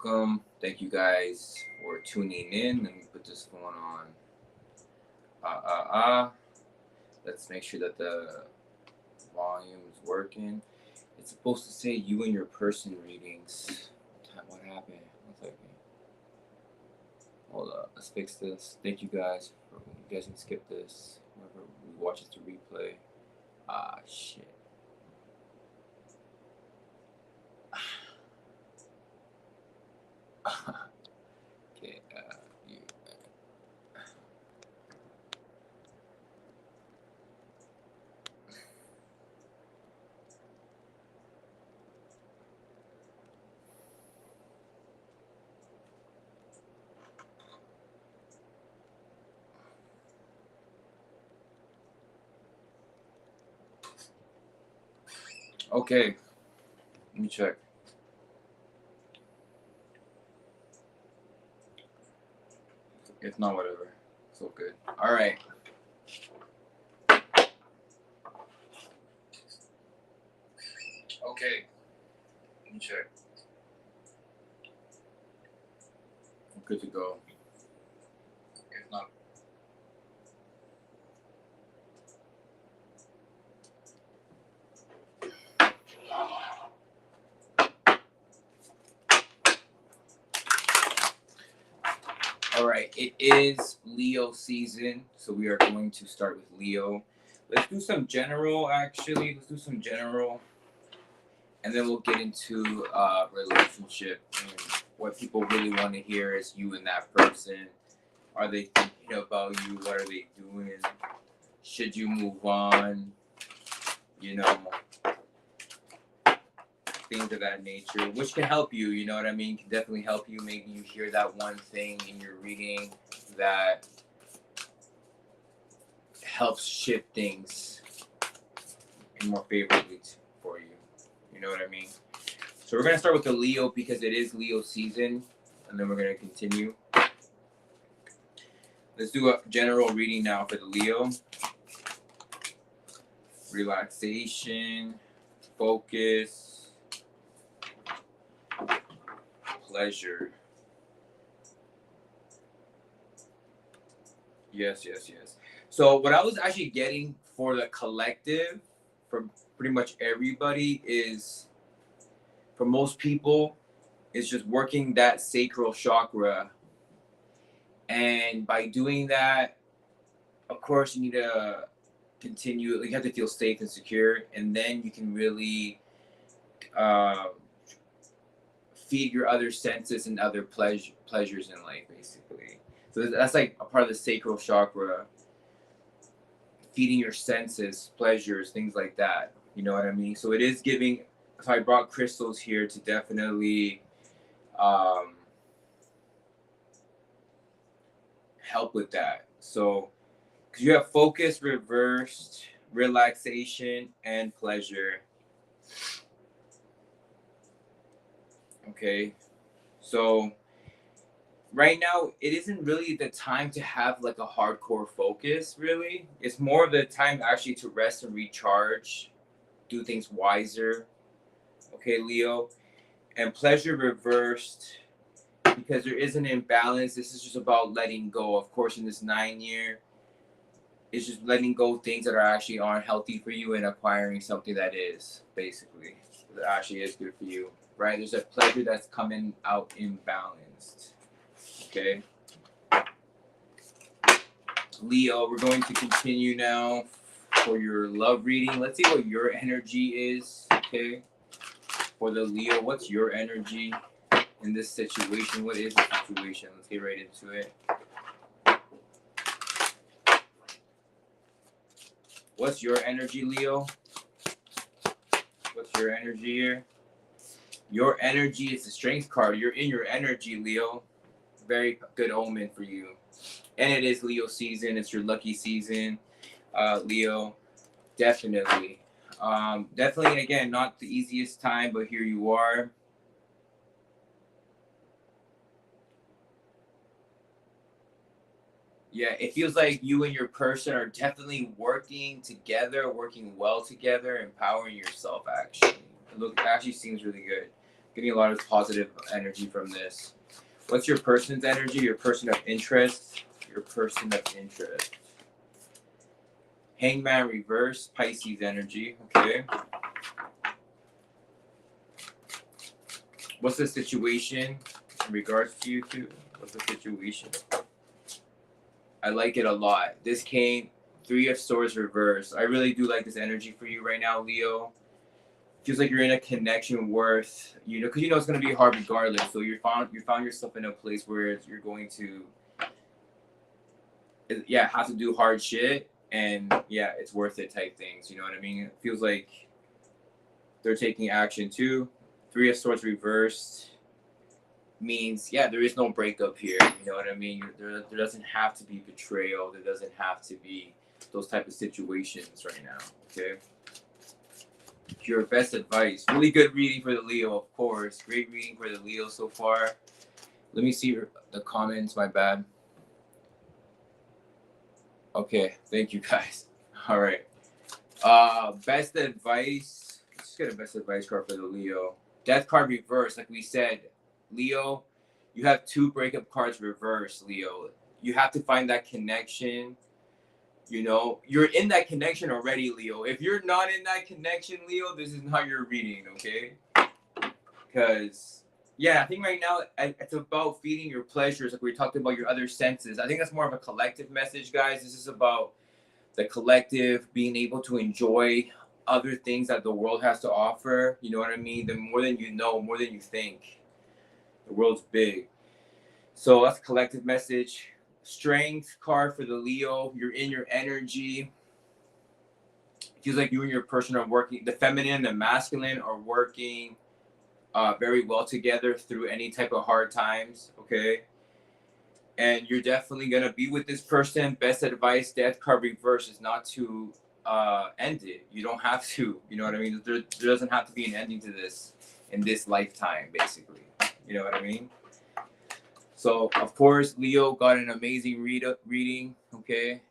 Welcome. Thank you guys for tuning in. Let me put this phone on. Ah, ah, ah. Let's make sure that the volume is working. It's supposed to say you and your person readings. What happened? One second. Hold up. Let's fix this. Thank you guys. You guys can skip this. Whoever watches the replay. Ah, shit. Okay. You. Okay. Let me check. If not, whatever. It's all good. All right. Okay. Let me check. I'm good to go. If not. All right. It is Leo season, so we are going to start with Leo. Let's do some general, actually. Let's do some general. And then we'll get into relationship. And what people really want to hear is you and that person. Are they thinking about you? What are they doing? Should you move on? You know, things of that nature, which can help you. You know what I mean? Can definitely help you. Maybe you hear that one thing in your reading that helps shift things more favorably for you. You know what I mean? So we're gonna start with the Leo because it is Leo season, and then we're gonna continue. Let's do a general reading now for the Leo. Relaxation, focus, pleasure. Yes. So what I was actually getting for the collective, from pretty much everybody, is for most people, is just working that sacral chakra. And by doing that, of course, you need to continue. You have to feel safe and secure, and then you can really feed your other senses and other pleasures in life, basically. So that's like a part of the sacral chakra, feeding your senses, pleasures, things like that. You know what I mean? So it is giving. So I brought crystals here to definitely help with that. So, because you have focus, reversed, relaxation, and pleasure. Okay. So, right now, it isn't really the time to have like a hardcore focus, really. It's more of the time actually to rest and recharge, do things wiser. Okay, Leo. And pleasure reversed because there is an imbalance. This is just about letting go. Of course, in this 9 year, it's just letting go things that are actually aren't healthy for you and acquiring something that is basically that actually is good for you. Right? There's a pleasure that's coming out imbalanced. Okay. Leo, we're going to continue now for your love reading. Let's see what your energy is. Okay. For the Leo, what's your energy in this situation? What is the situation? Let's get right into it. What's your energy, Leo? What's your energy here? Your energy is the strength card. You're in your energy, Leo. Very good omen for you. And it is Leo season. It's your lucky season, Leo. Definitely. Definitely, again, not the easiest time, but here you are. Yeah, it feels like you and your person are definitely working together, working well together, empowering yourself, actually. It actually seems really good. Getting a lot of positive energy from this. What's your person's energy? Your person of interest. Your person of interest. Hangman reverse, Pisces energy. Okay. What's the situation in regards to you two? What's the situation? I like it a lot. This came Three of Swords reverse. I really do like this energy for you right now, Leo. Feels like you're in a connection worth, because it's going to be hard regardless. So you found yourself in a place where you're going to, have to do hard shit, and it's worth it type things. You know what I mean? It feels like they're taking action too. Three of Swords reversed means there is no breakup here. You know what I mean? There doesn't have to be betrayal. There doesn't have to be those type of situations right now. Okay. Your best advice. Really good reading for the Leo, of course. Great reading for the Leo so far. Let me see the comments. My bad. Okay. Thank you guys. All right. Best advice. Let's get a best advice card for the Leo. Death card reverse. Like we said, Leo, you have 2 breakup cards reversed, Leo. You have to find that connection. You're in that connection already, Leo. If you're not in that connection, Leo, this is not your reading, okay? Because, I think right now it's about feeding your pleasures, like we talked about your other senses. I think that's more of a collective message, guys. This is about the collective being able to enjoy other things that the world has to offer. You know what I mean? The more than you know, more than you think. The world's big. So that's a collective message. Strength card for the Leo. You're in your energy. It feels like you and your person are working. The feminine and the masculine are working very well together through any type of hard times. Okay. And you're definitely going to be with this person. Best advice, death card reverse, is not to end it. You don't have to. You know what I mean? There doesn't have to be an ending to this in this lifetime, basically. You know what I mean? So, of course, Leo got an amazing reading, okay?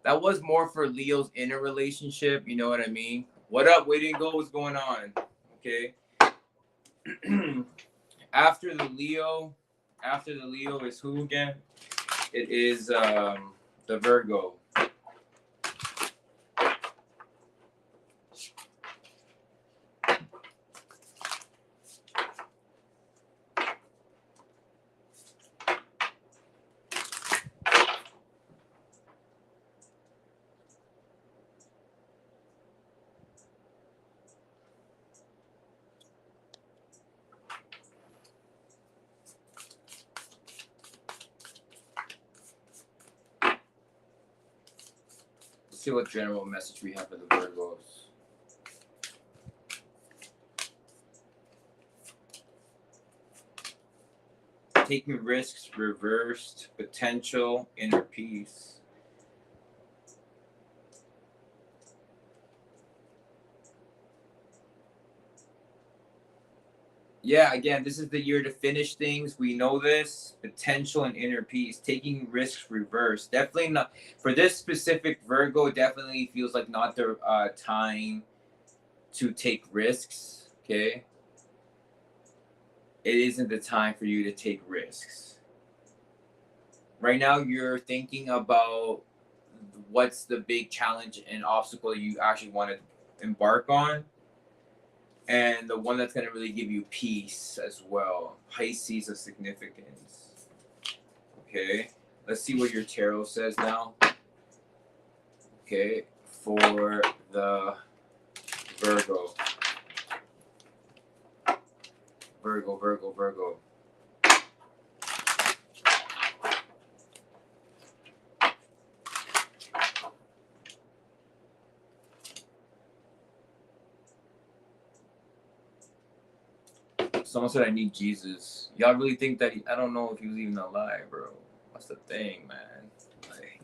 That was more for Leo's inner relationship, you know what I mean? What up, Waiting Go? What's going on? Okay. After the Leo is who again? It is the Virgo. See what general message we have for the Virgos. Taking risks, reversed, potential, inner peace. Again, this is the year to finish things. We know this. Potential and inner peace. Taking risks reverse. Definitely not. For this specific Virgo, definitely feels like not the time to take risks. Okay? It isn't the time for you to take risks. Right now, you're thinking about what's the big challenge and obstacle you actually want to embark on. And the one that's going to really give you peace as well. Pisces of significance. Okay. Let's see what your tarot says now. Okay. For the Virgo. Virgo. Someone said I need Jesus. Y'all really think that I don't know if he was even alive, bro. What's the thing, man? Like,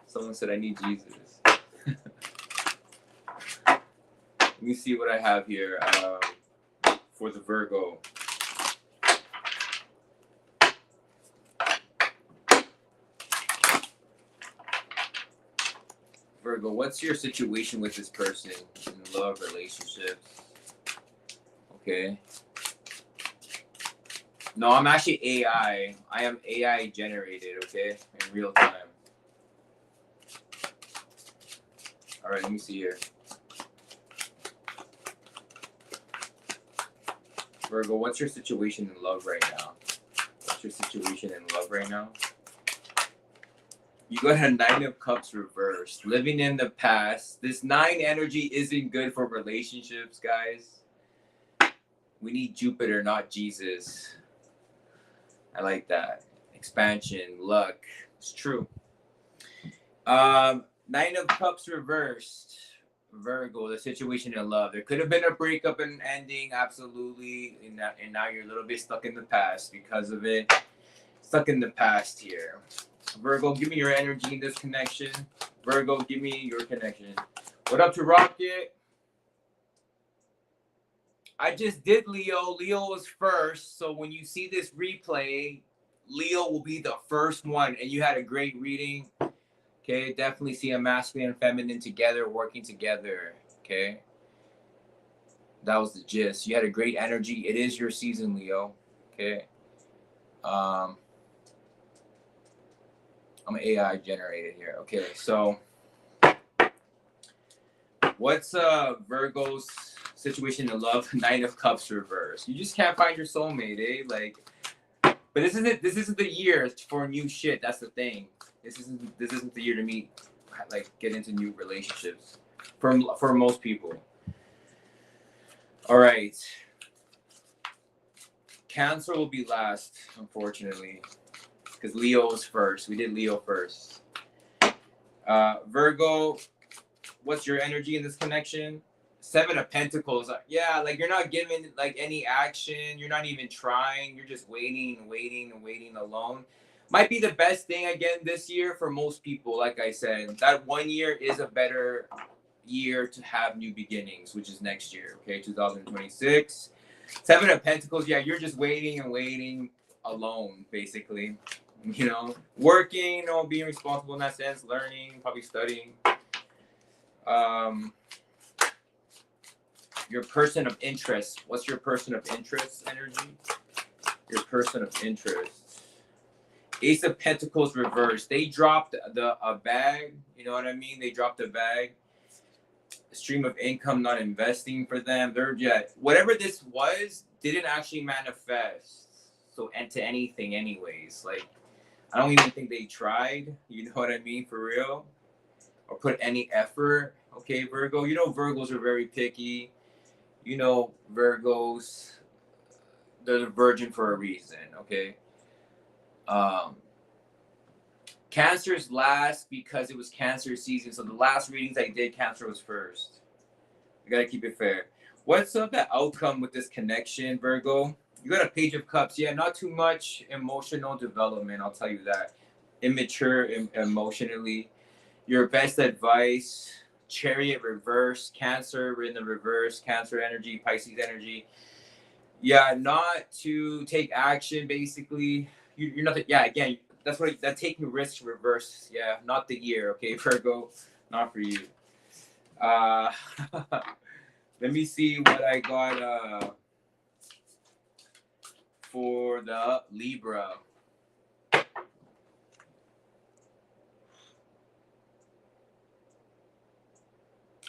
someone said I need Jesus. Let me see what I have here for the Virgo. Virgo, what's your situation with this person in love, relationships? Okay. No, I'm actually AI. I am AI generated, okay? In real time. All right, let me see here. Virgo, what's your situation in love right now? What's your situation in love right now? You got a 9 of Cups reversed. Living in the past. This 9 energy isn't good for relationships, guys. We need Jupiter, not Jesus. I like that. Expansion, luck. It's true. 9 of Cups reversed. Virgo, the situation in love. There could have been a breakup and ending, absolutely. And now you're a little bit stuck in the past because of it. Stuck in the past here. Virgo, give me your energy in this connection. Virgo, give me your connection. What up to Rocket? I just did Leo. Leo was first. So when you see this replay, Leo will be the first one. And you had a great reading. Okay, definitely see a masculine and feminine together, working together. Okay. That was the gist. You had a great energy. It is your season, Leo. Okay. I'm AI generated here. Okay, so what's Virgo's situation in love? 9 of Cups reverse. You just can't find your soulmate, eh? Like, but this isn't the year for new shit. That's the thing. This isn't the year to meet, like, get into new relationships for most people. All right. Cancer will be last, unfortunately, because Leo was first. We did Leo first. Virgo, what's your energy in this connection? 7 of Pentacles. Yeah, like you're not giving like any action. You're not even trying. You're just waiting alone. Might be the best thing again this year for most people. Like I said, that 1 year is a better year to have new beginnings, which is next year. Okay, 2026. 7 of Pentacles. Yeah, you're just waiting alone, basically. You know, working, being responsible in that sense, learning, probably studying. Your person of interest. What's your person of interest energy? Your person of interest. Ace of Pentacles reversed. They dropped a bag. You know what I mean? They dropped a bag. Stream of income, not investing for them. Whatever this was, didn't actually manifest. So, and to anything, anyways. Like, I don't even think they tried. You know what I mean? For real. Or put any effort. Okay, Virgo. You know Virgos are very picky. You know Virgos, they're the virgin for a reason. Okay. Cancer's last because it was Cancer season. So the last readings I did, Cancer was first. I gotta keep it fair. What's up the outcome with this connection, Virgo? You got a Page of Cups. Yeah, not too much emotional development. I'll tell you that. Immature emotionally. Your best advice. Chariot reverse. Cancer in the reverse. Cancer energy. Pisces energy. Yeah, not to take action. Basically, you're not. Yeah, again, that's taking risks reverse. Yeah, not the year. Okay, Virgo, not for you. Let me see what I got for the Libra.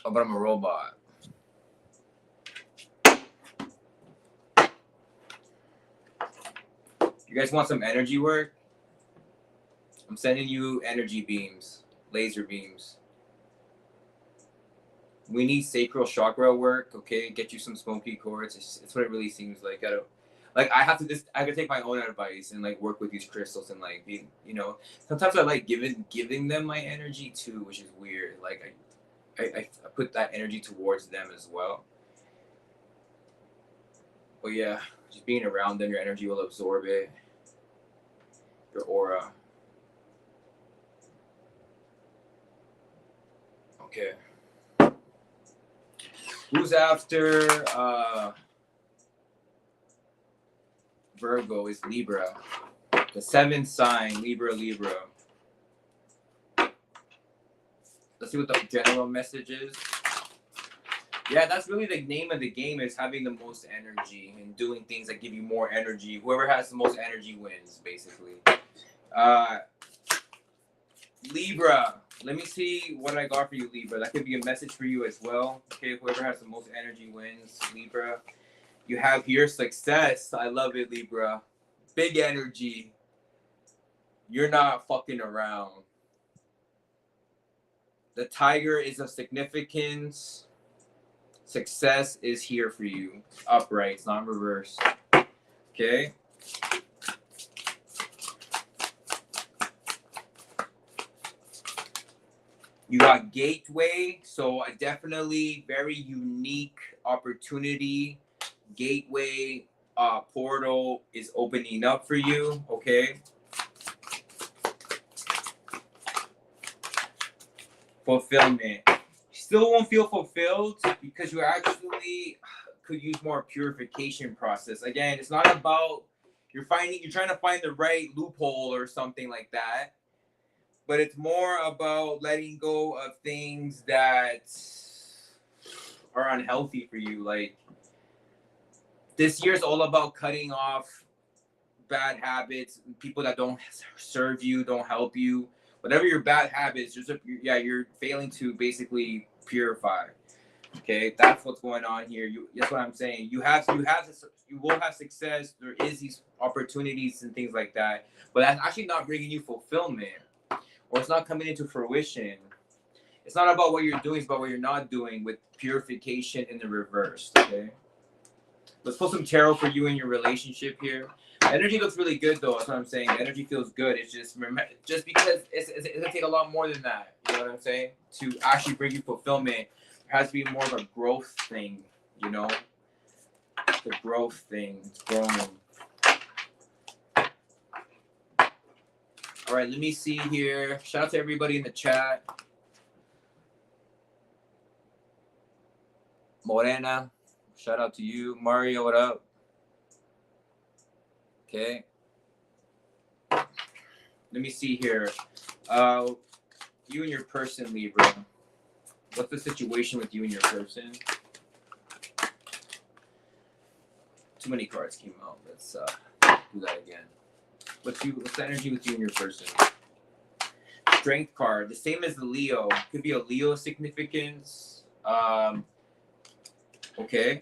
Oh, but I'm a robot. You guys want some energy work? I'm sending you energy beams, laser beams. We need sacral chakra work, okay? Get you some smoky quartz. It's what it really seems like. I have to take my own advice and like work with these crystals and like be, sometimes I like giving them my energy too, which is weird. Like I put that energy towards them as well. But yeah, just being around them, your energy will absorb it. Your aura. Okay. Who's after Virgo is Libra. The 7th sign, Libra. Let's see what the general message is. Yeah, that's really the name of the game, is having the most energy and doing things that give you more energy. Whoever has the most energy wins, basically. Uh, Libra. Let me see what I got for you, Libra. That could be a message for you as well. Okay, whoever has the most energy wins, Libra. You have here success. I love it, Libra. Big energy. You're not fucking around. The tiger is of significance. Success is here for you. Upright, it's not reversed. Okay. You got gateway, so a definitely very unique opportunity. Gateway portal is opening up for you. Okay. Fulfillment. Still won't feel fulfilled because you actually could use more purification process. Again, it's not about you're trying to find the right loophole or something like that, but it's more about letting go of things that are unhealthy for you. Like, this year's all about cutting off bad habits, people that don't serve you, don't help you. Whatever your bad habits, you're failing to basically purify. Okay, that's what's going on here. That's what I'm saying. You will have success. There is these opportunities and things like that, but that's actually not bringing you fulfillment, or it's not coming into fruition. It's not about what you're doing; it's about what you're not doing, with purification in the reverse. Okay, let's pull some tarot for you in your relationship here. Energy looks really good, though. That's what I'm saying. The energy feels good. It's just because it's gonna take a lot more than that. You know what I'm saying? To actually bring you fulfillment, there has to be more of a growth thing. You know, the growth thing. It's growing. All right, let me see here. Shout out to everybody in the chat. Morena, shout out to you. Mario, what up? Okay. Let me see here. You and your person, Libra. What's the situation with you and your person? Too many cards came out. Let's do that again. What's the energy with you and your person? Strength card, the same as the Leo. Could be a Leo significance. Okay.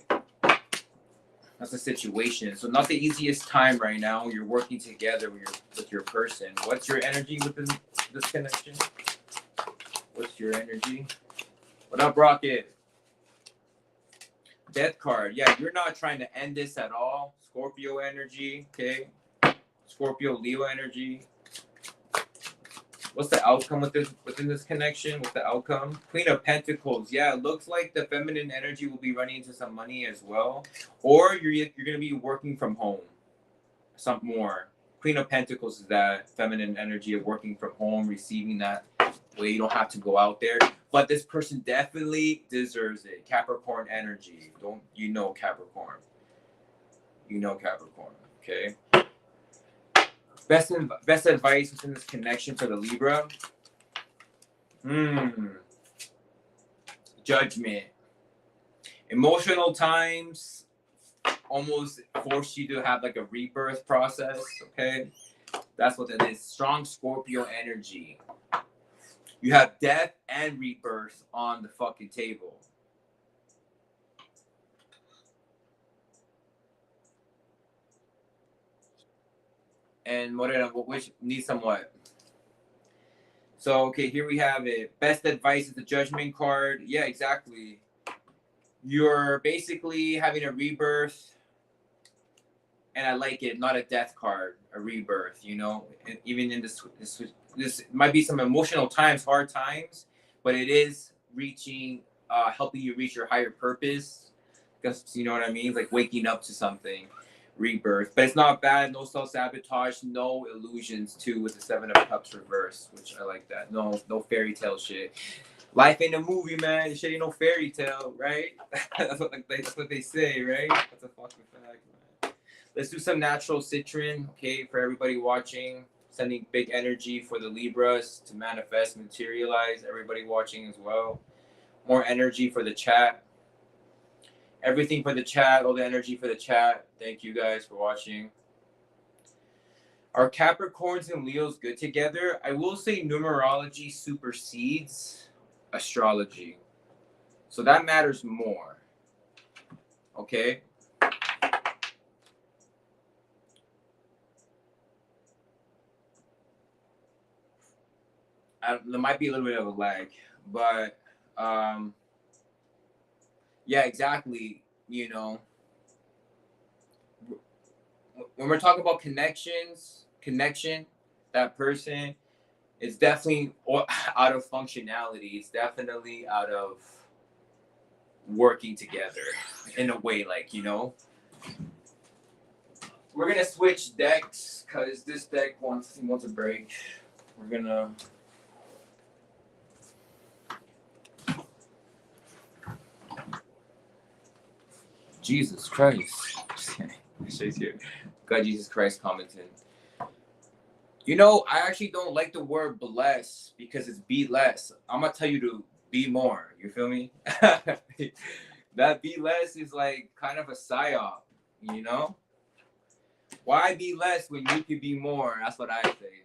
That's the situation. So not the easiest time right now. You're working together with your person. What's your energy within this connection? What's your energy? What up, Rocket? Death card. Yeah, you're not trying to end this at all. Scorpio energy. Okay. Scorpio, Leo energy. What's the outcome within this connection? What's the outcome? Queen of Pentacles. Yeah, it looks like the feminine energy will be running into some money as well, or you're gonna be working from home. Some more. Queen of Pentacles is that feminine energy of working from home, receiving that way you don't have to go out there. But this person definitely deserves it. Capricorn energy. Capricorn. You know Capricorn. Okay. Best advice within this connection for the Libra. Judgment. Emotional times almost force you to have like a rebirth process. Okay, that's what that is. Strong Scorpio energy. You have death and rebirth on the fucking table. And which needs somewhat. So, okay, here we have it. Best advice is the Judgment card. Yeah, exactly. You're basically having a rebirth, and I like it. Not a death card, a rebirth. You know, and even in this might be some emotional times, hard times, but it is helping you reach your higher purpose. Because you know what I mean, like waking up to something. Rebirth, but it's not bad. No self-sabotage, no illusions too, with the Seven of Cups reverse, which I like that. No fairy tale shit. Life ain't a movie, man. Shit ain't no fairy tale, right? that's what they say, right? That's a fucking fact, man. Let's do some natural citron, okay, for everybody watching. Sending big energy for the Libras to manifest, materialize. Everybody watching as well. More energy for the chat. everything for the chat, all the energy for the chat. Thank you guys for watching. Are Capricorns and Leos good together? I will say numerology supersedes astrology. So that matters more. Okay? There might be a little bit of a lag, but yeah, exactly. You know, when we're talking about connection, that person is definitely out of functionality. It's definitely out of working together in a way, like, you know. We're gonna switch decks because this deck wants a break. We're gonna. Jesus Christ. She's here. God, Jesus Christ commenting. You know, I actually don't like the word bless because it's be less. I'm gonna tell you to be more. You feel me? That be less is like kind of a psyop, you know? Why be less when you could be more? That's what I say.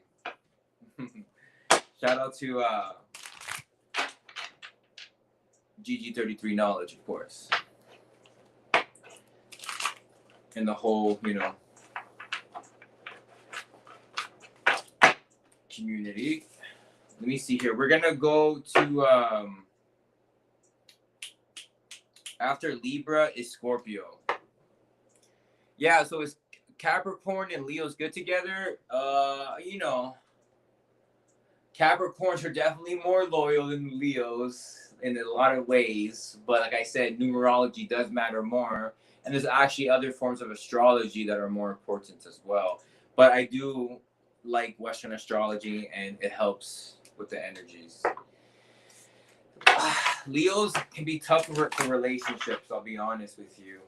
Shout out to GG33 Knowledge, of course. And the whole, you know, community. Let me see here. We're gonna go to after Libra is Scorpio. Yeah, so it's Capricorn and Leo's good together. You know, Capricorns are definitely more loyal than Leos in a lot of ways, but like I said, numerology does matter more, and there's actually other forms of astrology that are more important as well. But I do like Western astrology, and it helps with the energies. Leos can be tough for relationships, I'll be honest with you.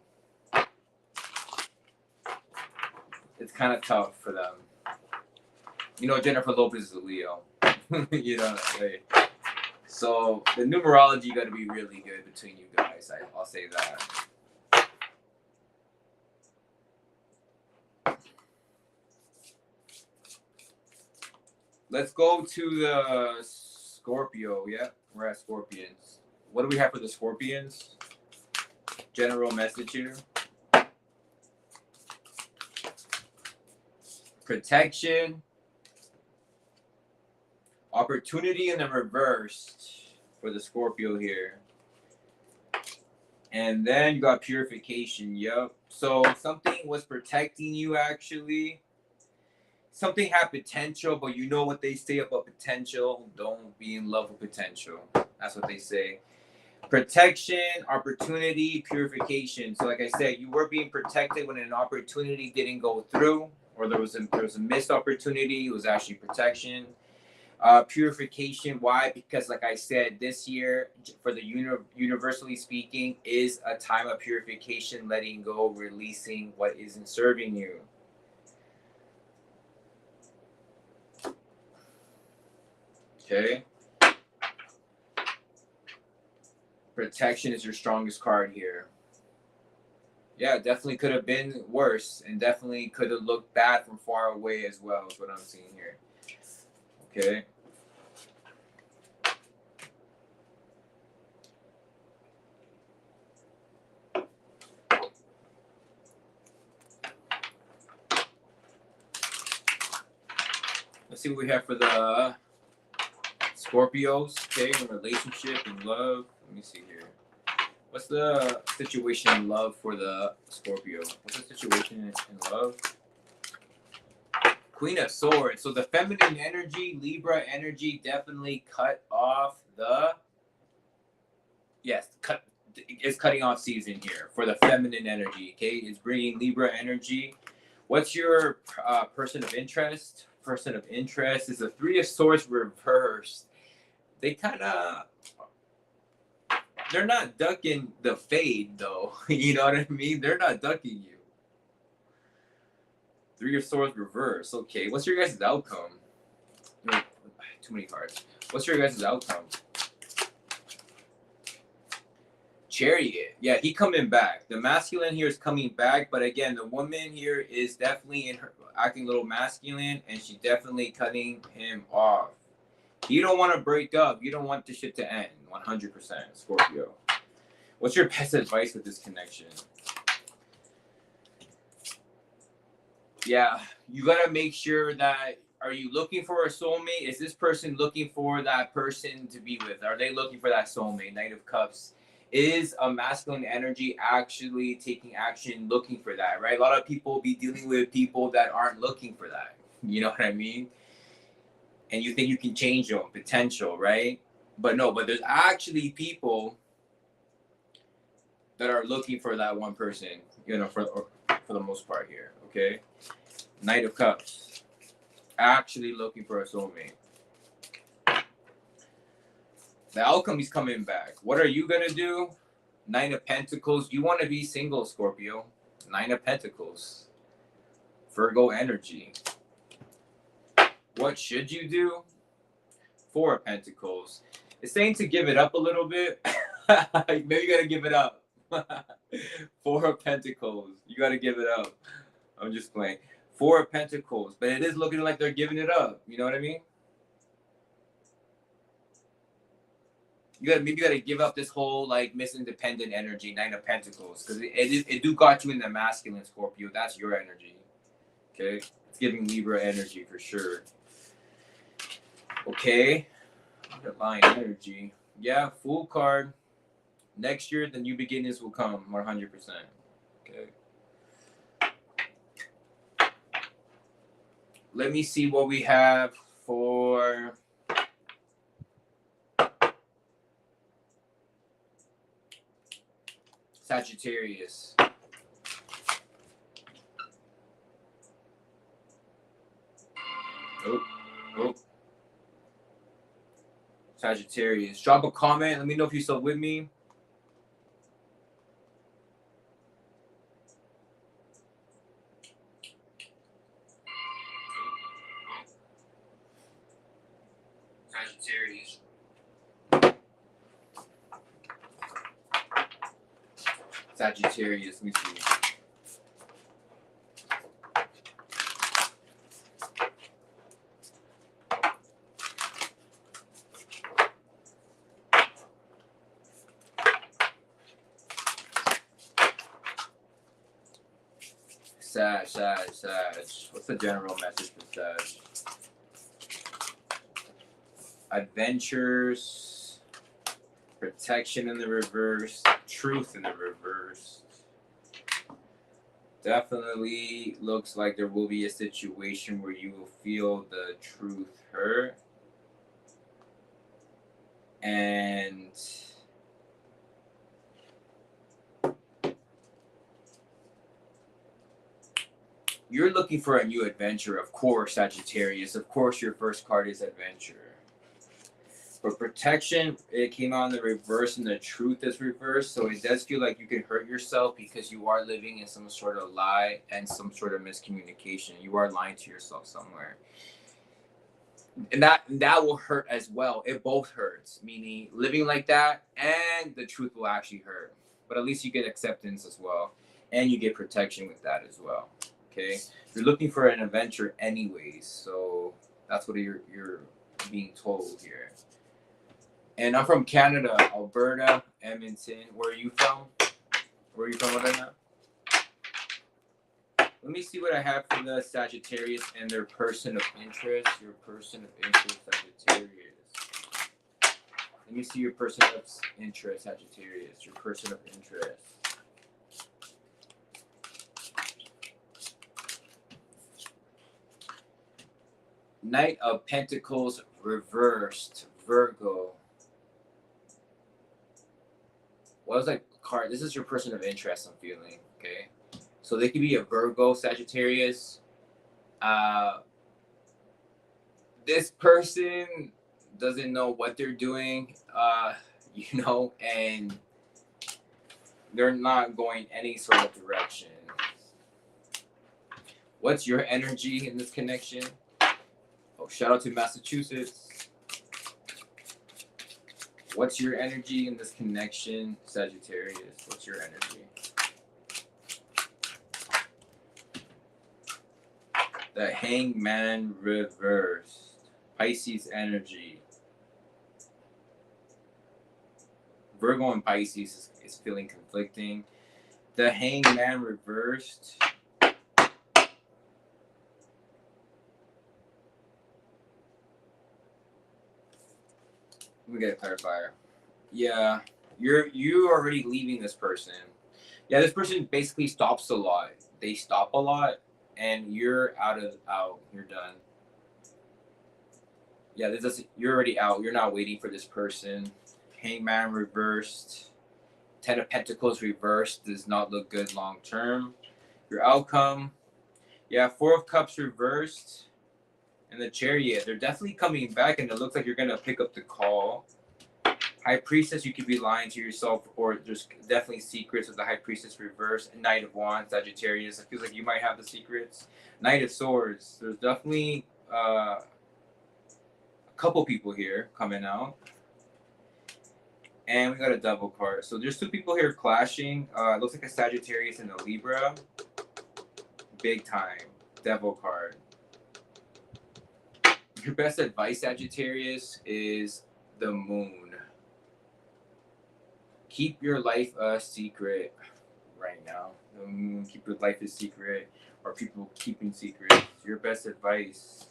It's kind of tough for them. You know, Jennifer Lopez is a Leo. You know what I mean? So the numerology got to be really good between you guys. I'll say that. Let's go to the Scorpio. Yeah, we're at Scorpions. What do we have for the Scorpions? General message here. Protection. Opportunity in the reversed for the Scorpio here. And then you got purification. Yep. So something was protecting you actually. Something had potential, but you know what they say about potential. Don't be in love with potential. That's what they say. Protection, opportunity, purification. So like I said, you were being protected when an opportunity didn't go through, or there was a missed opportunity. It was actually protection. Purification. Why? Because like I said, this year, for the universally speaking, is a time of purification, letting go, releasing what isn't serving you. Okay. Protection is your strongest card here. Yeah, definitely could have been worse, and definitely could have looked bad from far away as well, is what I'm seeing here. Okay. Let's see what we have for the Scorpios. Okay, in relationship and love. Let me see here. What's the situation in love for the Scorpio? What's the situation in love? Queen of Swords. So the feminine energy, Libra energy, definitely cut off the. Yes, it's cutting off season here for the feminine energy. Okay, it's bringing Libra energy. What's your person of interest? Person of interest is the Three of Swords reversed. They kind of. They're not ducking the fade, though. You know what I mean? They're not ducking you. Three of Swords reverse. Okay, what's your guys' outcome? Too many cards. What's your guys' outcome? Chariot. Yeah, he coming back. The masculine here is coming back, but again, the woman here is definitely in her acting a little masculine, and she's definitely cutting him off. You don't want to break up. You don't want this shit to end. 100%, Scorpio. What's your best advice with this connection? Yeah, you gotta make sure that, are you looking for a soulmate? Is this person looking for that person to be with? Are they looking for that soulmate? Knight of Cups. Is a masculine energy actually taking action, looking for that, right? A lot of people be dealing with people that aren't looking for that. You know what I mean? And you think you can change them, potential, right? But no, but there's actually people that are looking for that one person, you know, for the most part here, okay? Knight of Cups. Actually looking for a soulmate. The outcome is coming back. What are you gonna do? Nine of Pentacles. You want to be single, Scorpio. Nine of Pentacles. Virgo energy. What should you do? Four of Pentacles. It's saying to give it up a little bit. Maybe you gotta give it up. Four of Pentacles. You gotta give it up. I'm just playing. Four of Pentacles. But it is looking like they're giving it up. You know what I mean? Maybe you gotta give up this whole like Miss Independent energy, Nine of Pentacles, because it do got you in the masculine, Scorpio. That's your energy. Okay, it's giving Libra energy for sure. Okay, Lion energy. Yeah, Fool card. Next year, the new beginnings will come 100%. Okay. Let me see what we have for Sagittarius. Oh. Sagittarius. Drop a comment. Let me know if you're still with me. Sagittarius. Sagittarius. Let me see. Sag. What's the general message for Sag? Adventures, protection in the reverse, truth in the reverse. Definitely looks like there will be a situation where you will feel the truth hurt. And you're looking for a new adventure, of course, Sagittarius. Of course, your first card is adventure. For protection, it came out in the reverse, and the truth is reversed. So it does feel like you can hurt yourself because you are living in some sort of lie and some sort of miscommunication. You are lying to yourself somewhere. And that will hurt as well. It both hurts, meaning living like that and the truth will actually hurt. But at least you get acceptance as well. And you get protection with that as well. Okay, you're looking for an adventure anyways, so that's what you're being told here. And I'm from Canada, Alberta, Edmonton. Where are you from? Where are you from, Lorena? Let me see what I have for the Sagittarius and their person of interest. Your person of interest, Sagittarius. Let me see your person of interest, Sagittarius. Your person of interest. Knight of Pentacles reversed, Virgo. What was that card? This is your person of interest, I'm feeling, okay? So they could be a Virgo, Sagittarius. This person doesn't know what they're doing, and they're not going any sort of direction. What's your energy in this connection? Oh, shout out to Massachusetts. What's your energy in this connection, Sagittarius? What's your energy? The Hangman reversed. Pisces energy. Virgo and Pisces is feeling conflicting. The Hangman reversed. Let me get a clarifier. Yeah, you already leaving this person. Yeah, this person basically stops a lot. They stop a lot, and you're out. You're done. Yeah, you're already out. You're not waiting for this person. Hangman reversed. Ten of Pentacles reversed does not look good long term. Your outcome. Yeah, Four of Cups reversed. And the Chariot. They're definitely coming back, and it looks like you're going to pick up the call. High Priestess, you could be lying to yourself, or there's definitely secrets with the High Priestess reverse. Knight of Wands, Sagittarius. It feels like you might have the secrets. Knight of Swords. There's definitely a couple people here coming out. And we got a double card. So there's two people here clashing. It looks like a Sagittarius and a Libra. Big time. Devil card. Your best advice, Sagittarius, is the Moon. Keep your life a secret right now. The Moon, keep your life a secret, or people keeping secrets. Your best advice.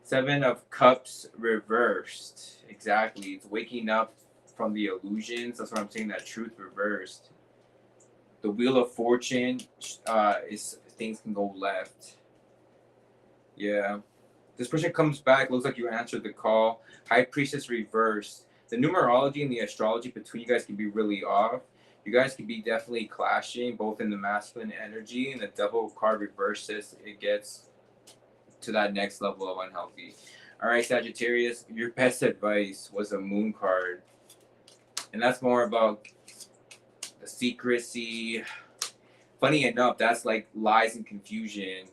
Seven of Cups reversed. Exactly. It's waking up from the illusions. That's what I'm saying, that truth reversed. The Wheel of Fortune is things can go left. Yeah. This person comes back. Looks like you answered the call. High Priestess reversed. The numerology and the astrology between you guys can be really off. You guys could be definitely clashing, both in the masculine energy, and the Devil card reverses. It gets to that next level of unhealthy. All right, Sagittarius, your best advice was a Moon card. And that's more about the secrecy. Funny enough, that's like lies and confusion.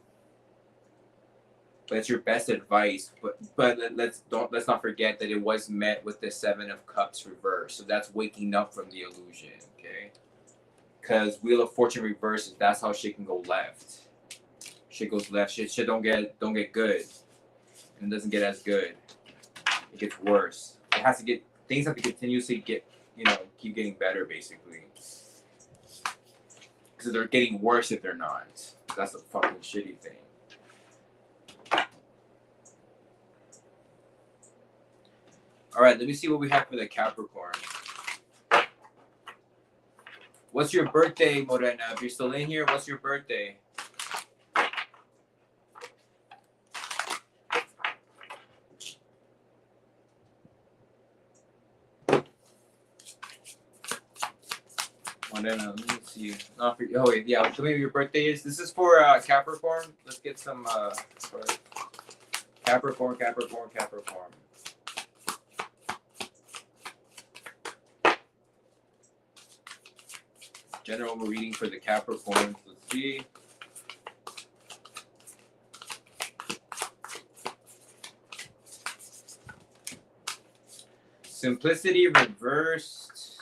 But it's your best advice. But let's not forget that it was met with the Seven of Cups reverse. So that's waking up from the illusion, okay? Because Wheel of Fortune reverses, that's how shit can go left. Shit goes left. Shit don't get good. And it doesn't get as good. It gets worse. Things have to continuously keep getting better, basically. Because they're getting worse if they're not. That's a fucking shitty thing. All right, let me see what we have for the Capricorn. What's your birthday, Morena? If you're still in here, what's your birthday? Morena, let me see. Wait, yeah, tell me what your birthday is. This is for Capricorn. Let's get some Capricorn. General reading for the Capricorn. Let's see. Simplicity reversed.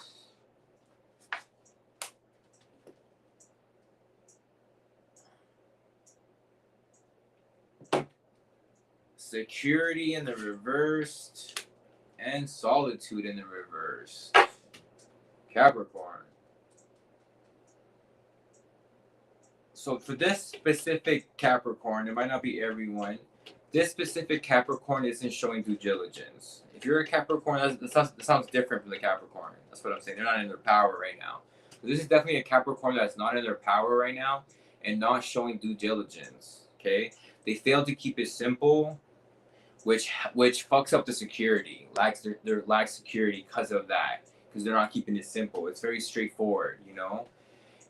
Security in the reversed. And solitude in the reversed. Capricorn. So for this specific Capricorn, it might not be everyone. This specific Capricorn isn't showing due diligence. If you're a Capricorn, that sounds different from the Capricorn. That's what I'm saying. They're not in their power right now. So this is definitely a Capricorn that's not in their power right now and not showing due diligence. Okay, they fail to keep it simple, which fucks up the security. Lacks security because of that. Because they're not keeping it simple. It's very straightforward, you know.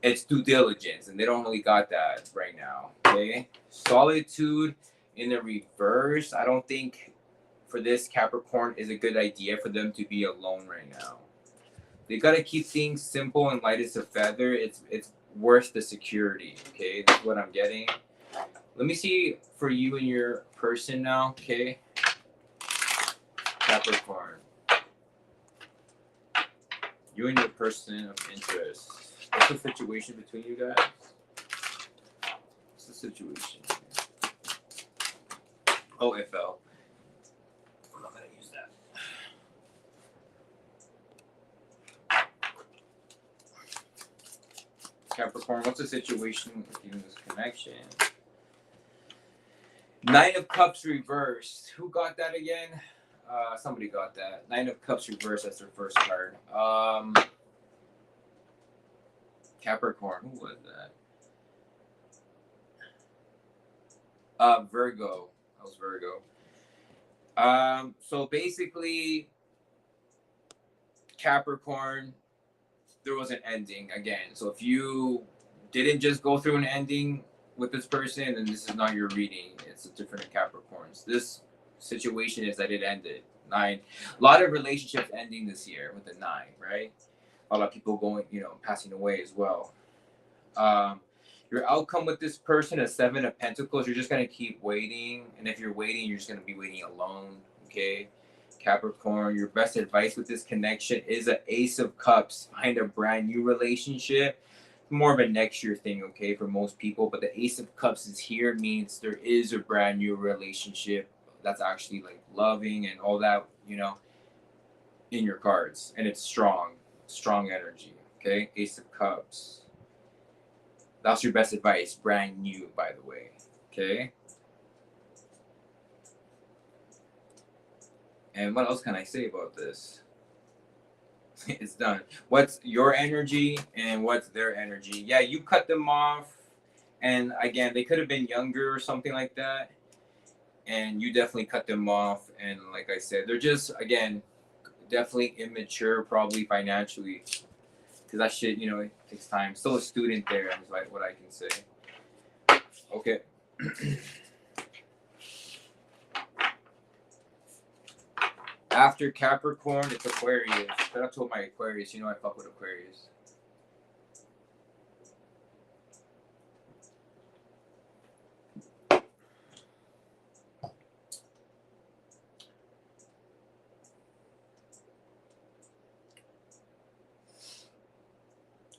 It's due diligence, and they don't really got that right now. Okay, solitude in the reverse. I don't think for this Capricorn is a good idea for them to be alone right now. They gotta keep things simple and light as a feather. It's worth the security. Okay, that's what I'm getting. Let me see for you and your person now. Okay, Capricorn. You and your person of interest. What's the situation between you guys? What's the situation? Oh, it fell. I'm not gonna use that. Capricorn, what's the situation with you in this connection? Nine of Cups reversed. Who got that again? Somebody got that. Nine of Cups reversed. That's their first card. Capricorn. Who was that? Virgo. That was Virgo. So basically, Capricorn, there was an ending again. So if you didn't just go through an ending with this person, then this is not your reading. It's a different Capricorns. This situation is that it ended. 9. A lot of relationships ending this year with the 9, right? A lot of people going, passing away as well. Your outcome with this person is 7 of Pentacles. You're just going to keep waiting. And if you're waiting, you're just going to be waiting alone. Okay. Capricorn, your best advice with this connection is an Ace of Cups behind a brand new relationship. More of a next year thing, okay, for most people. But the Ace of Cups is here, means there is a brand new relationship that's actually like loving and all that, in your cards. And it's strong energy, okay? Ace of Cups. That's your best advice. Brand new, by the way, okay? And what else can I say about this? It's done. What's your energy and what's their energy? Yeah, you cut them off. And again, they could have been younger or something like that. And you definitely cut them off. And like I said, they're just, again, definitely immature, probably financially. Because that shit, it takes time. Still a student there, is like what I can say. Okay. After Capricorn, it's Aquarius. Shout out to my Aquarius. I fuck with Aquarius.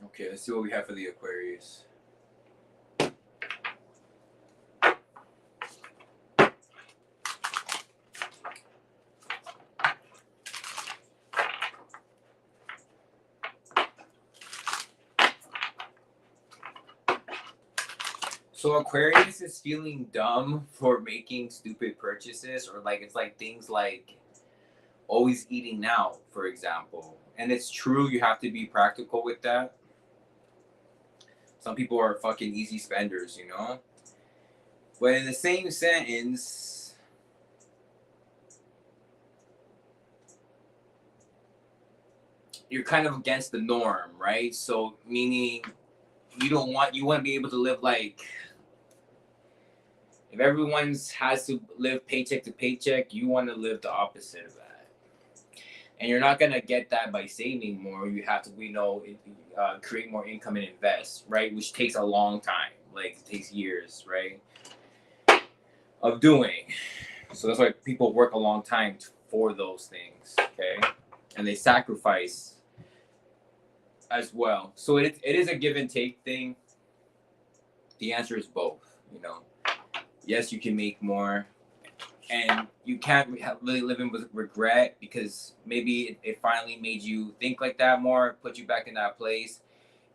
Okay, let's see what we have for the Aquarius. So Aquarius is feeling dumb for making stupid purchases, or it's like things like always eating out, for example. And it's true, you have to be practical with that. Some people are fucking easy spenders, But in the same sentence, you're kind of against the norm, right? So meaning you want to be able to live like, if everyone's has to live paycheck to paycheck, you want to live the opposite of that. And you're not going to get that by saving more. You have to, create more income and invest, right? Which takes a long time. Like, it takes years, right? Of doing. So that's why people work a long time for those things, okay? And they sacrifice as well. So it is a give and take thing. The answer is both, Yes, you can make more. And you can't really live in with regret, because maybe it finally made you think like that more, put you back in that place,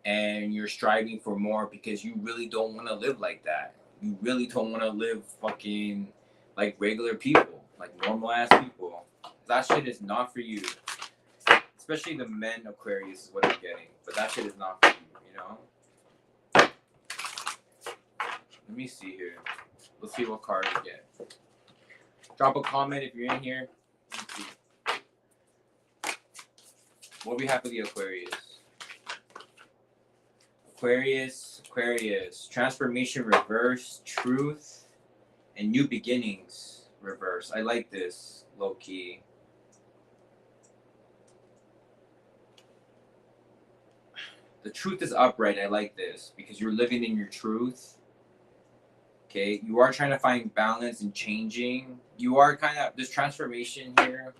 and you're striving for more because you really don't want to live like that. You really don't want to live fucking like regular people, like normal ass people. That shit is not for you. Especially the men Aquarius is what I'm getting. But that shit is not for you, Let me see here. Let's see what card we get. Drop a comment if you're in here. Let's see. What do we have for the Aquarius? Aquarius. Transformation reverse, truth, and new beginnings reverse. I like this, low key. The truth is upright. I like this because you're living in your truth. Okay, you are trying to find balance and changing. You are kind of this transformation here.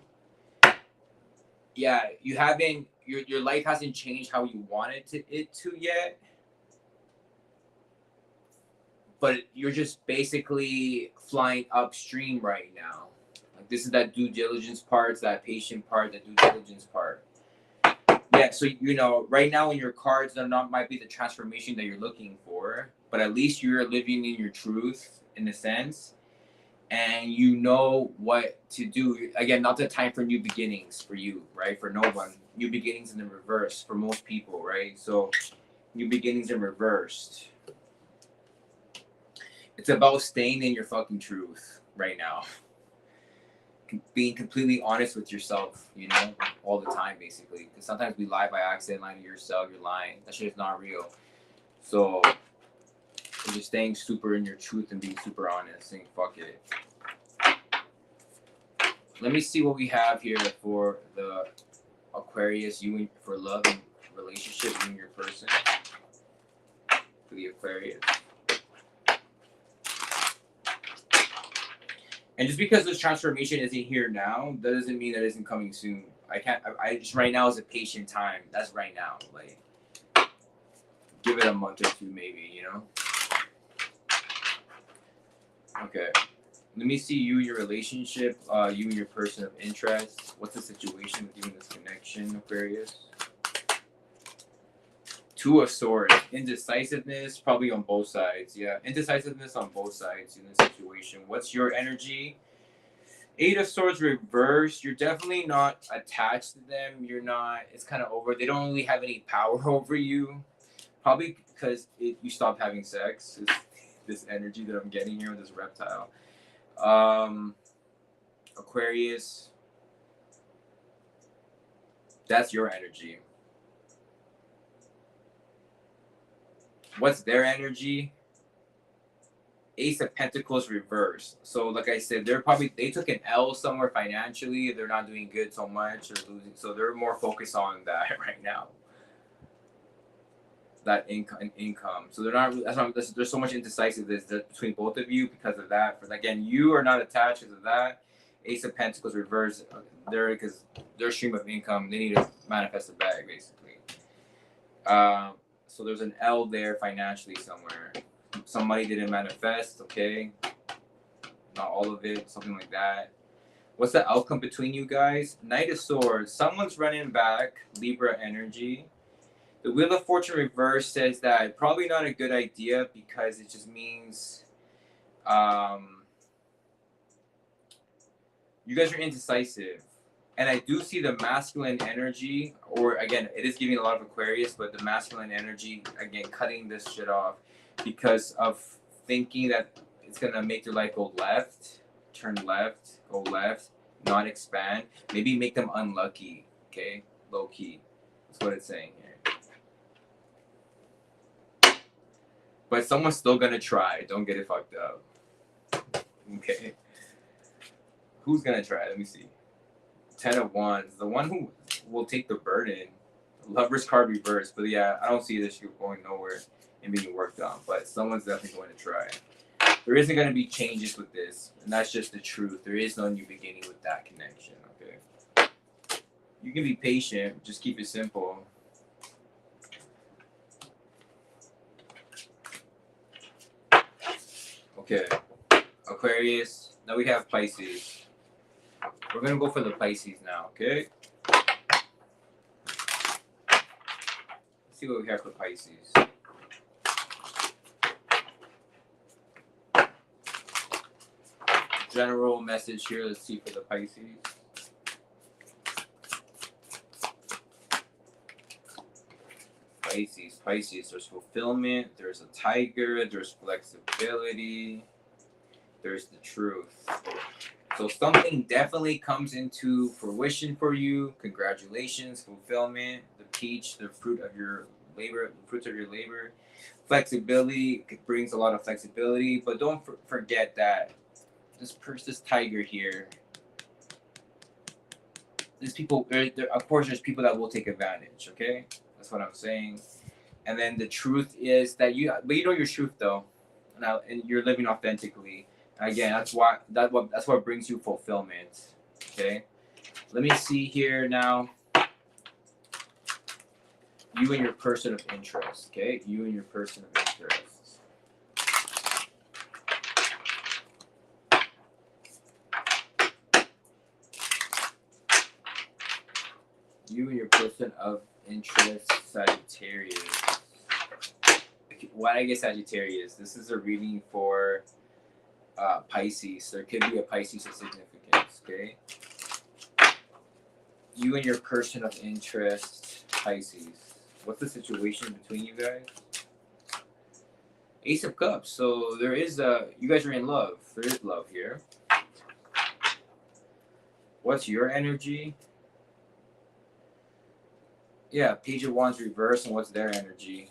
Yeah, you haven't your life hasn't changed how you wanted it to yet, but you're just basically flying upstream right now. Like this is that due diligence part, it's that patient part, the due diligence part. Yeah, so you know, right now in your cards, they're not might be the transformation that you're looking for, but at least you're living in your truth in a sense, and you know what to do. Again, not the time for new beginnings for you, right? For no one, new beginnings in the reverse for most people, right? So new beginnings in reversed. It's about staying in your fucking truth right now. Being completely honest with yourself, you know, all the time, basically. Because sometimes we lie by accident, lying to yourself, you're lying. That shit is not real. So, you're just staying super in your truth and being super honest, saying fuck it. Let me see what we have here for the Aquarius, you and for love and relationship, you and your person. For the Aquarius. And just because this transformation isn't here now, that doesn't mean that it isn't coming soon. I just right now is a patient time. That's right now. Like, give it a month or two, maybe, you know? Okay. Let me see you, your relationship, you and your person of interest. What's the situation with you in this connection, Aquarius? Two of Swords. Indecisiveness, probably on both sides. Yeah, indecisiveness on both sides in this situation. What's your energy? Eight of Swords reversed. You're definitely not attached to them. You're not, it's kind of over. They don't really have any power over you. Probably because you stopped having sex. This energy that I'm getting here with this reptile. Aquarius. That's your energy. What's their energy? Ace of Pentacles reversed. So like I said, they took an L somewhere financially. They're not doing good so much or losing. So they're more focused on that right now. That income. So they're not. That's why there's so much indecisiveness between both of you because of that. For again, you are not attached to that. Ace of Pentacles reversed. Because their stream of income, they need to manifest a bag basically. So there's an L there financially somewhere. Some money didn't manifest, okay? Not all of it, something like that. What's the outcome between you guys? Knight of Swords. Someone's running back, Libra energy. The Wheel of Fortune reverse says that probably not a good idea because it just means you guys are indecisive. And I do see the masculine energy, or again, it is giving a lot of Aquarius, but the masculine energy, again, cutting this shit off because of thinking that it's going to make their life go left, turn left, go left, not expand. Maybe make them unlucky, okay? Low key. That's what it's saying here. But someone's still going to try. Don't get it fucked up. Okay. Who's going to try? Let me see. 10 of Wands, the one who will take the burden. Lover's card reversed, but yeah, I don't see this shit going nowhere and being worked on, but someone's definitely going to try. There isn't going to be changes with this, and that's just the truth. There is no new beginning with that connection, okay? You can be patient, just keep it simple. Okay, Aquarius, now we have Pisces. We're going to go for the Pisces now, okay? Let's see what we have for Pisces. General message here, let's see for the Pisces. Pisces, there's fulfillment, there's a tiger, there's flexibility, there's the truth. So something definitely comes into fruition for you. Congratulations, fulfillment, the peach, the fruit of your labor, the fruits of your labor. Flexibility brings a lot of flexibility, but don't forget that this tiger here. There's people. Of course, there's people that will take advantage. Okay, that's what I'm saying. And then the truth is that you know your truth though, and you're living authentically. Again, that's what brings you fulfillment. Okay, let me see here now. You and your person of interest. Okay, you and your person of interest. You and your person of interest, Sagittarius. Why I get Sagittarius? This is a reading for Pisces. There could be a Pisces of significance. Okay. You and your person of interest, Pisces. What's the situation between you guys? Ace of Cups. So there is you guys are in love. There is love here. What's your energy? Yeah, Page of Wands reverse, and what's their energy?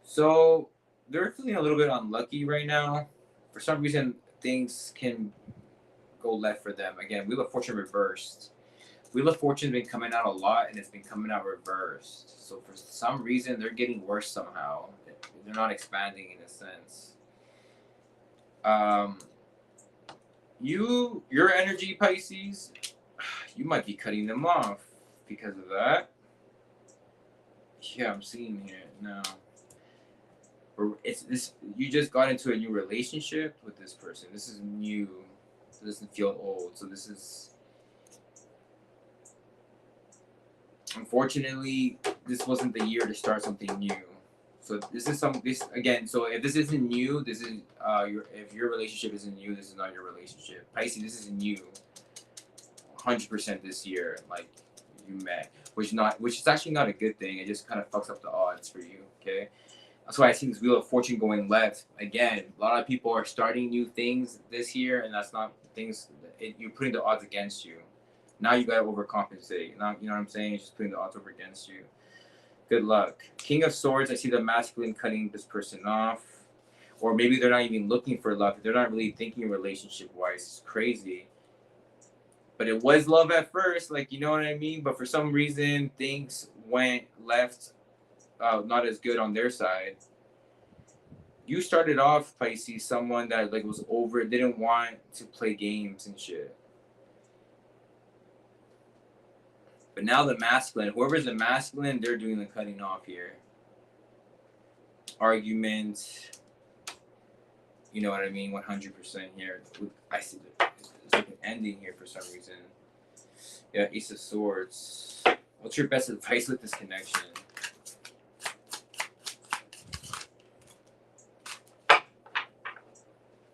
So they're feeling a little bit unlucky right now. For some reason, things can go left for them. Again, Wheel of Fortune reversed. Wheel of Fortune's been coming out a lot, and it's been coming out reversed. So for some reason, they're getting worse somehow. They're not expanding in a sense. Your energy, Pisces, you might be cutting them off because of that. Yeah, I'm seeing here now. It's this. You just got into a new relationship with this person. This is new. So it doesn't feel old. So this is. Unfortunately, this wasn't the year to start something new. So this is this again. So if this isn't new, this is if your relationship isn't new, this is not your relationship. Pisces, this is new. 100% this year, like you met, which is actually not a good thing. It just kind of fucks up the odds for you. Okay, that's why I see this Wheel of Fortune going left again. A lot of people are starting new things this year, and that's not things. You're putting the odds against you. Now you gotta overcompensate. Now you know what I'm saying. It's just putting the odds over against you. Good luck. King of Swords. I see the masculine cutting this person off, or maybe they're not even looking for love. They're not really thinking relationship wise. It's crazy. But it was love at first, like you know what I mean. But for some reason, things went left, not as good on their side. You started off, Pisces, someone that like was over, didn't want to play games and shit. But now the masculine, whoever's the masculine, they're doing the cutting off here. Arguments, you know what I mean, 100% here. I see it's like an ending here for some reason. Yeah, Ace of Swords. What's your best advice with this connection?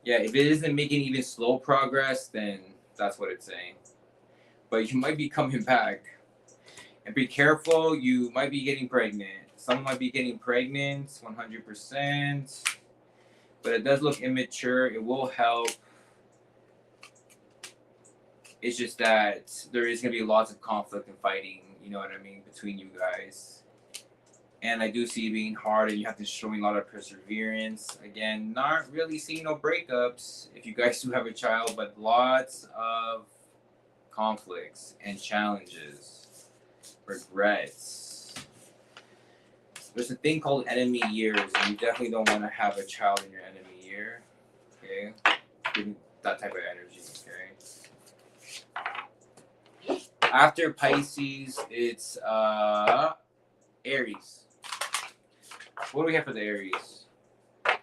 Yeah, if it isn't making even slow progress, then that's what it's saying. But you might be coming back. And be careful, you might be getting pregnant. Someone might be getting pregnant, 100%. But it does look immature. It will help. It's just that there is going to be lots of conflict and fighting, you know what I mean, between you guys. And I do see it being hard, and you have to show a lot of perseverance. Again, not really seeing no breakups if you guys do have a child, but lots of conflicts and challenges. Regrets. There's a thing called enemy years, and you definitely don't want to have a child in your enemy year. Okay, giving that type of energy. Okay. After Pisces, it's Aries. What do we have for the Aries? How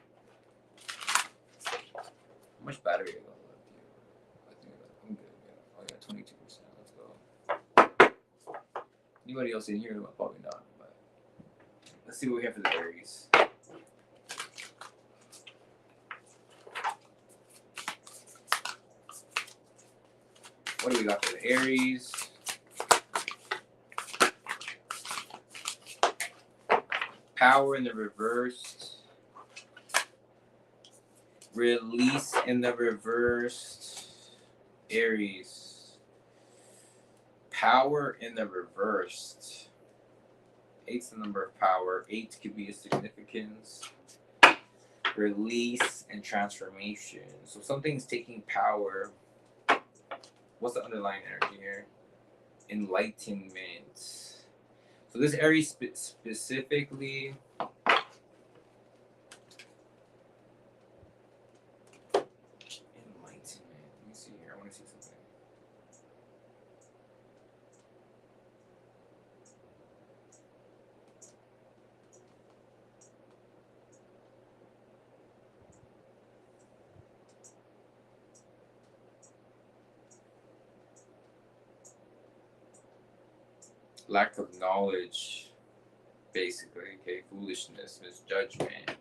much battery I got left here? I think I'm good. Yeah. I got 22%. Let's go. Anybody else in here? Probably not. But let's see what we have for the Aries. What do we got for the Aries? Power in the reversed. Release in the reversed. Aries. Power in the reversed. 8's the number of power. 8 could be a significance. Release and transformation. So something's taking power. What's the underlying energy here? Enlightenment. So this Aries specifically. Enlightenment. Let me see here. I want to see something. Lack of knowledge, basically. Okay, foolishness, misjudgment.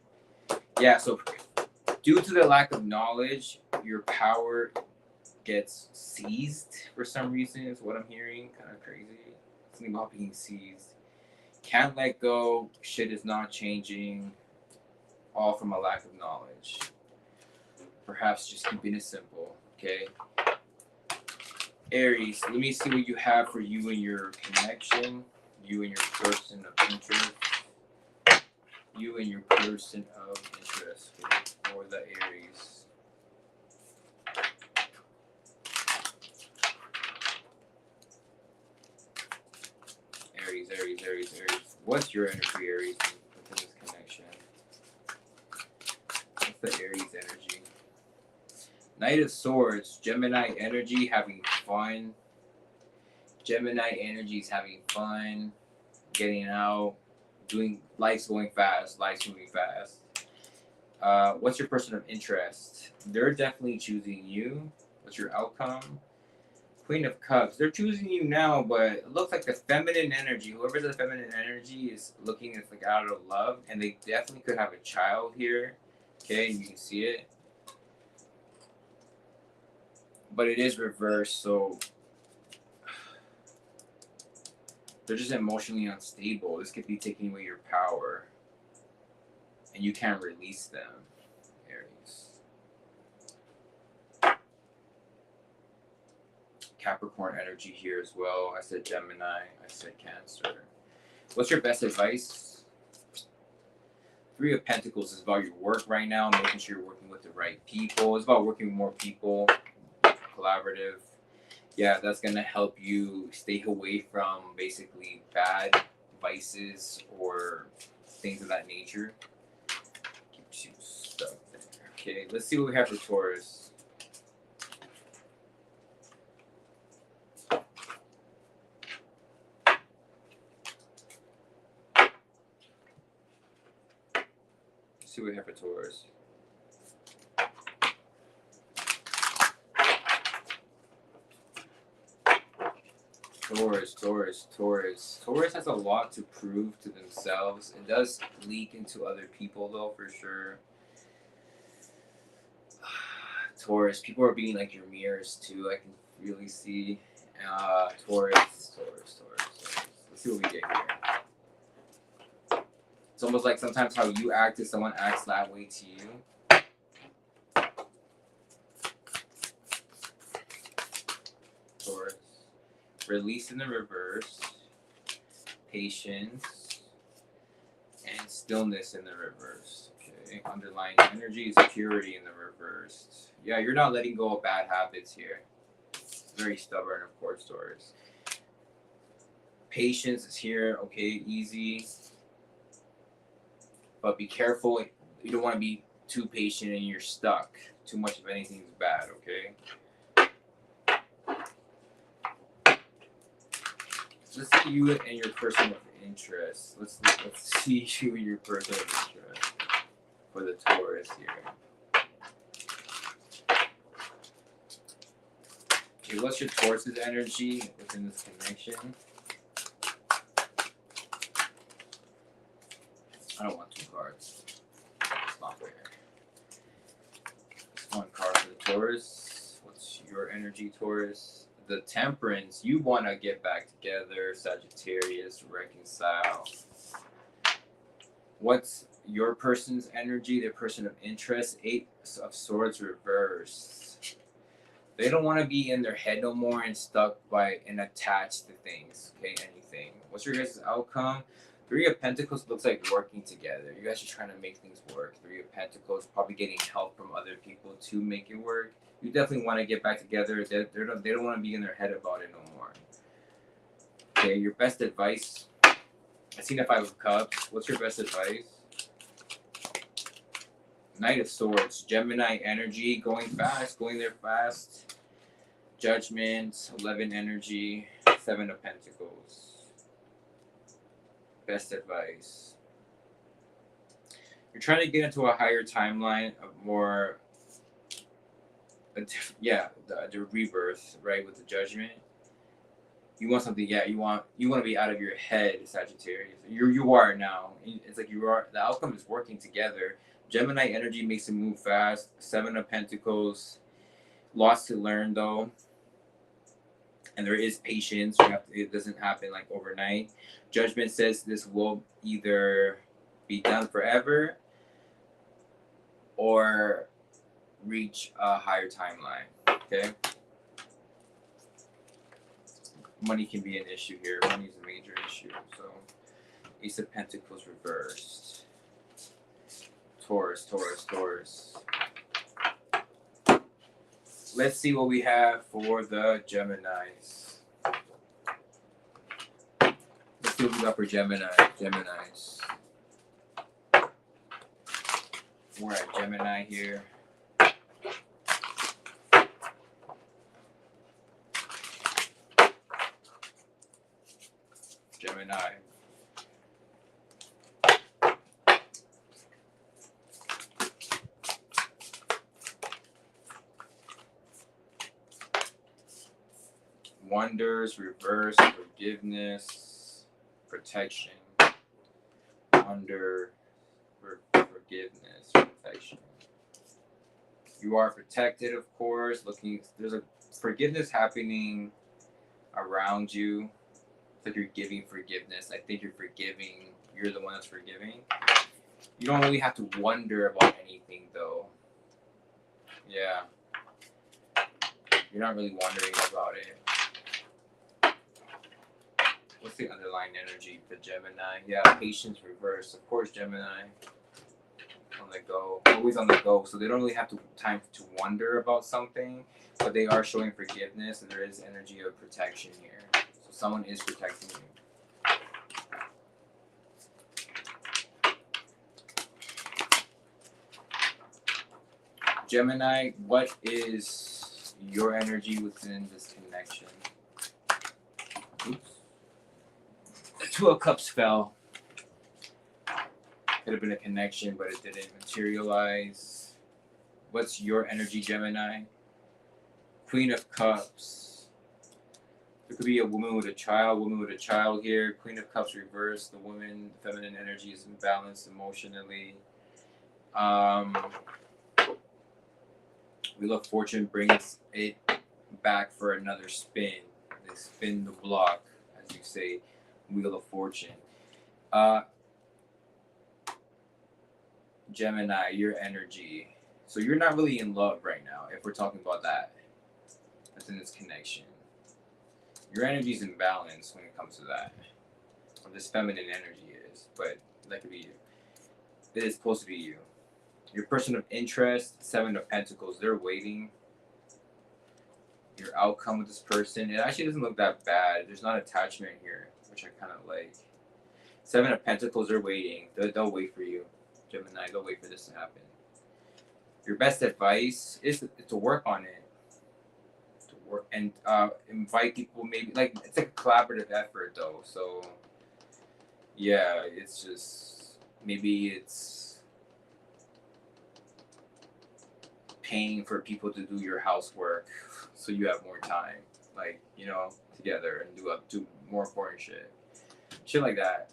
Yeah, so due to the lack of knowledge, your power gets seized for some reason, is what I'm hearing. Kind of crazy. Something about being seized. Can't let go. Shit is not changing. All from a lack of knowledge. Perhaps just keeping it simple. Okay. Aries, let me see what you have for you and your connection. You and your person of interest. You and your person of interest, okay, for the Aries. Aries, Aries, Aries, Aries. What's your energy, Aries, within this connection? What's the Aries energy? Knight of Swords, Gemini energy, having fun. Gemini energy is having fun, getting out, doing, life's going fast, life's moving fast. What's your person of interest? They're definitely choosing you. What's your outcome? Queen of Cups. They're choosing you now, but it looks like the feminine energy, whoever's the feminine energy, is looking at like out of love, and they definitely could have a child here. Okay, and you can see it. But it is reversed, so they're just emotionally unstable. This could be taking away your power, and you can't release them, Aries. Capricorn energy here as well. I said Gemini. I said Cancer. What's your best advice? Three of Pentacles is about your work right now, making sure you're working with the right people. It's about working with more people, collaborative. Yeah, that's going to help you stay away from basically bad vices or things of that nature. Keep you stuck there. Okay, let's see what we have for Taurus. See what we have for Taurus. Taurus has a lot to prove to themselves. It does leak into other people though, for sure. Taurus, people are being like your mirrors too. I can really see. Taurus. Let's see what we get here. It's almost like sometimes how you act is someone acts that way to you. Taurus. Release in the reverse. Patience. And stillness in the reverse. Okay. Underlying energy is purity in the reverse. Yeah, you're not letting go of bad habits here. Very stubborn, of course, Taurus. Patience is here. Okay, easy. But be careful. You don't want to be too patient and you're stuck. Too much of anything is bad, okay? Let's see you and your person of interest. Let's see you and your person of interest for the Taurus here. Okay, what's your Taurus's energy within this connection? I don't want two cards. It's not fair. Just one card for the Taurus. What's your energy, Taurus? The Temperance. You want to get back together, Sagittarius, reconcile. What's your person's energy, their person of interest? Eight of Swords reversed. They don't want to be in their head no more and stuck by and attached to things, okay, anything. What's your guys' outcome? Three of Pentacles looks like working together. You guys are trying to make things work. Three of Pentacles, probably getting help from other people to make it work. You definitely want to get back together. They don't want to be in their head about it no more. Okay, your best advice. I seen the Five of Cups. What's your best advice? Knight of Swords, Gemini energy, going fast, going there fast. Judgment, 11 energy, 7 of Pentacles. Best advice. You're trying to get into a higher timeline of more, the rebirth, right, with the Judgment. You want something, yeah. You want to be out of your head, Sagittarius. You are now. It's like you are. The outcome is working together. Gemini energy makes it move fast. Seven of Pentacles. Lots to learn though, and there is patience. It doesn't happen like overnight. Judgment says this will either be done forever or reach a higher timeline. Okay. Money can be an issue here. Money is a major issue. So, Ace of Pentacles reversed. Taurus, Taurus, Taurus. Let's see what we have for the Geminis. Let's see what we got for Geminis. We're at Gemini here. Gemini. Wonders, reverse, forgiveness, protection. Wonder, forgiveness, protection. You are protected, of course. There's a forgiveness happening around you. It's like you're giving forgiveness. I think you're forgiving. You're the one that's forgiving. You don't really have to wonder about anything, though. Yeah. You're not really wondering about it. What's the underlying energy for Gemini? Yeah, patience reverse. Of course, Gemini. On the go. Always on the go. So they don't really have time to wonder about something, but they are showing forgiveness, and there is energy of protection here. So someone is protecting you. Gemini, what is your energy within this connection? Oops. The Two of Cups fell. Could have been a connection, but it didn't materialize. What's your energy, Gemini? Queen of Cups. There could be a woman with a child here. Queen of Cups reversed. The woman, the feminine energy is imbalanced emotionally. Wheel of Fortune brings it back for another spin. They spin the block, as you say, Wheel of Fortune. Gemini, your energy. So you're not really in love right now, if we're talking about that. That's in this connection. Your energy is imbalanced when it comes to that. Or this feminine energy is, but that could be you. It is supposed to be you. Your person of interest, Seven of Pentacles, they're waiting. Your outcome with this person, it actually doesn't look that bad. There's not attachment here, which I kind of like. Seven of Pentacles, they're waiting. They'll wait for you. Gemini, they'll wait for this to happen. Your best advice is to work on it. To work and invite people, maybe, like, it's a collaborative effort though. So yeah, it's just, maybe it's paying for people to do your housework so you have more time, like, together, and do more important shit like that.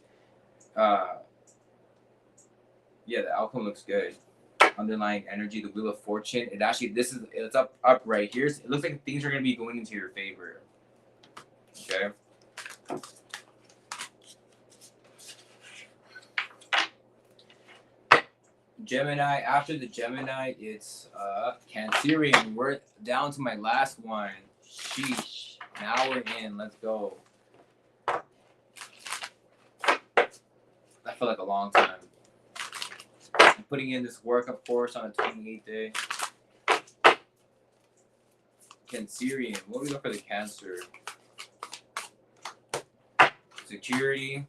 Yeah, the outcome looks good. Underlying energy, the Wheel of Fortune, it's up right here. It looks like things are going to be going into your favor. Okay. Gemini, after the Gemini, it's Cancerian. We're down to my last one. Sheesh. Now we're in. Let's go. That felt like a long time. I'm putting in this work, of course, on a 28th day. Cancerian. What do we got for the Cancer? Security.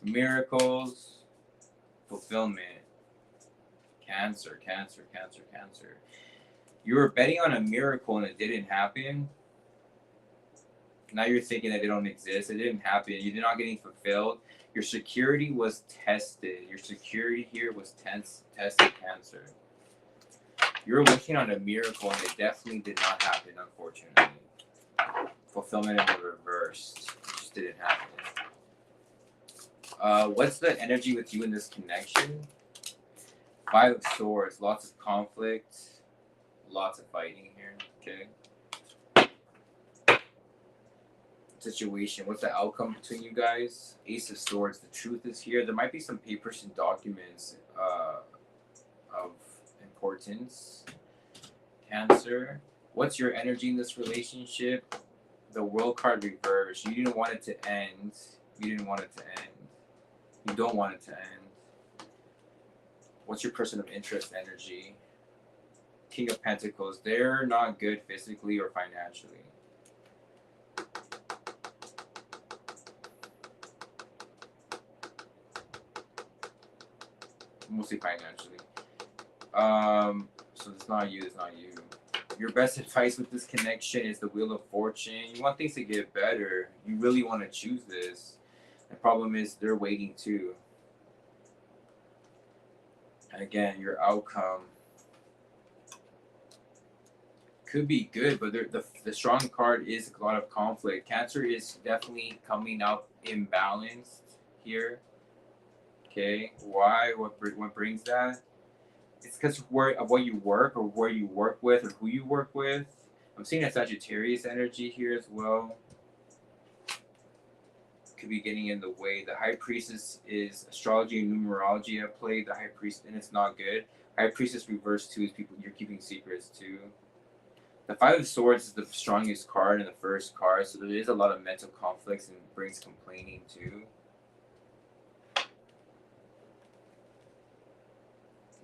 Miracles. Fulfillment. Cancer. You were betting on a miracle and it didn't happen. Now you're thinking that they don't exist. It didn't happen. You're not getting fulfilled. Your security was tested. Your security here was tested, Cancer. You're wishing on a miracle and it definitely did not happen, unfortunately. Fulfillment in the reverse. Just didn't happen. What's the energy with you in this connection? Five of Swords. Lots of conflict. Lots of fighting here. Okay. Situation. What's the outcome between you guys? Ace of Swords. The truth is here. There might be some papers and documents of importance. Cancer. What's your energy in this relationship? The World card reversed. You didn't want it to end. You didn't want it to end. You don't want it to end. What's your person of interest energy? King of Pentacles. They're not good physically or financially. Mostly financially. So it's not you, it's not you. Your best advice with this connection is the Wheel of Fortune. You want things to get better. You really want to choose this. The problem is they're waiting too. And again, your outcome could be good, but the strong card is a lot of conflict. Cancer is definitely coming out imbalanced here. Okay, why? What brings that? It's because of what you work or where you work with or who you work with. I'm seeing a Sagittarius energy here as well. Could be getting in the way. The High Priestess is astrology and numerology at play. The High Priest, and it's not good. High Priestess reverse too is people you're keeping secrets too. The Five of Swords is the strongest card and the first card, so there is a lot of mental conflicts and brings complaining too.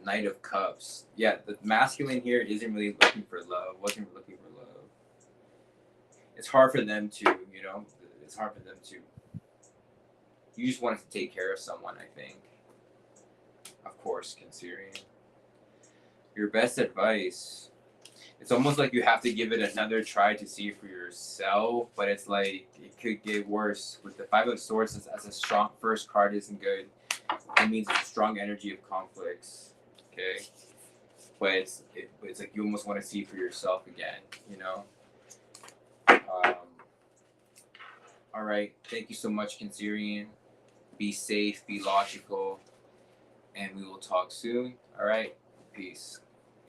Knight of Cups. Yeah, the masculine here isn't really looking for love. Wasn't looking for love. It's hard for them to, you know. It's hard for them to. You just wanted to take care of someone, I think. Of course, considering your best advice. It's almost like you have to give it another try to see for yourself, but it's like it could get worse. With the Five of Swords as a strong first card isn't good. It means it's a strong energy of conflicts. Okay, but it's like you almost want to see for yourself again, you know. All right, thank you so much, Cancerian. Be safe, be logical, and we will talk soon. All right, peace.